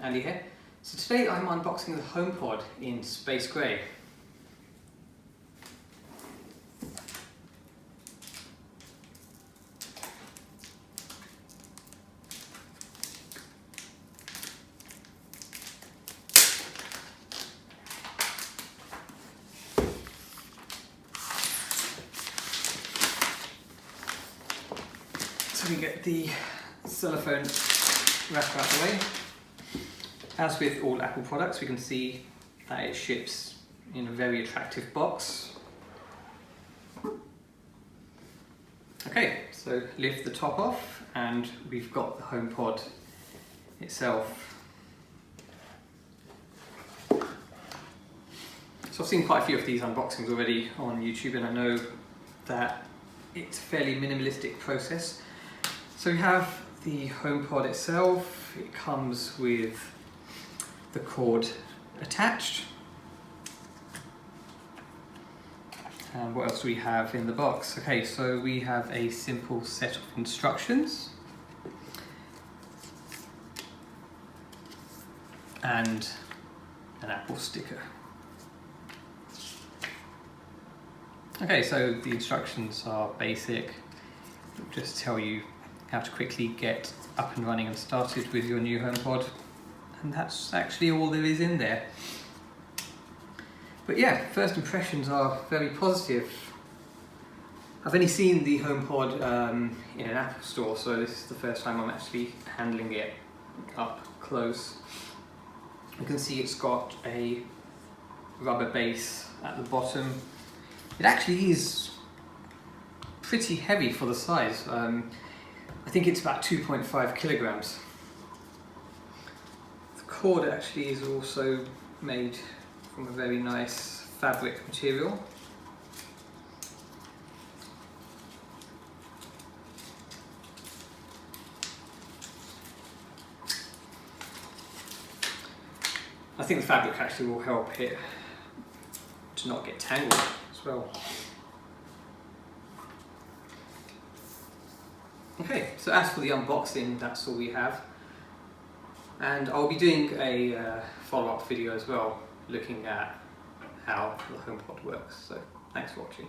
Andy here. So today I'm unboxing the HomePod in Space Grey. So we get the cellophane wrap out the way. As with all Apple products, we can see that it ships in a very attractive box. Okay, so lift the top off and we've got the HomePod itself. So I've seen quite a few of these unboxings already on YouTube, and I know that it's a fairly minimalistic process. So we have the HomePod itself. It comes with the cord attached. And what else do we have in the box? Okay, so we have a simple set of instructions and an Apple sticker. Okay, so the instructions are basic. It'll just tell you how to quickly get up and running and started with your new HomePod. And that's actually all there is in there. But yeah, first impressions are very positive. I've only seen the HomePod in an Apple store, so this is the first time I'm actually handling it up close. You can see it's got a rubber base at the bottom. It actually is pretty heavy for the size. I think it's about 2.5 kilograms. The cord actually is also made from a very nice fabric material. I think the fabric actually will help it to not get tangled as well. Okay, so as for the unboxing, that's all we have. And I'll be doing a follow-up video as well, looking at how the HomePod works. So thanks for watching.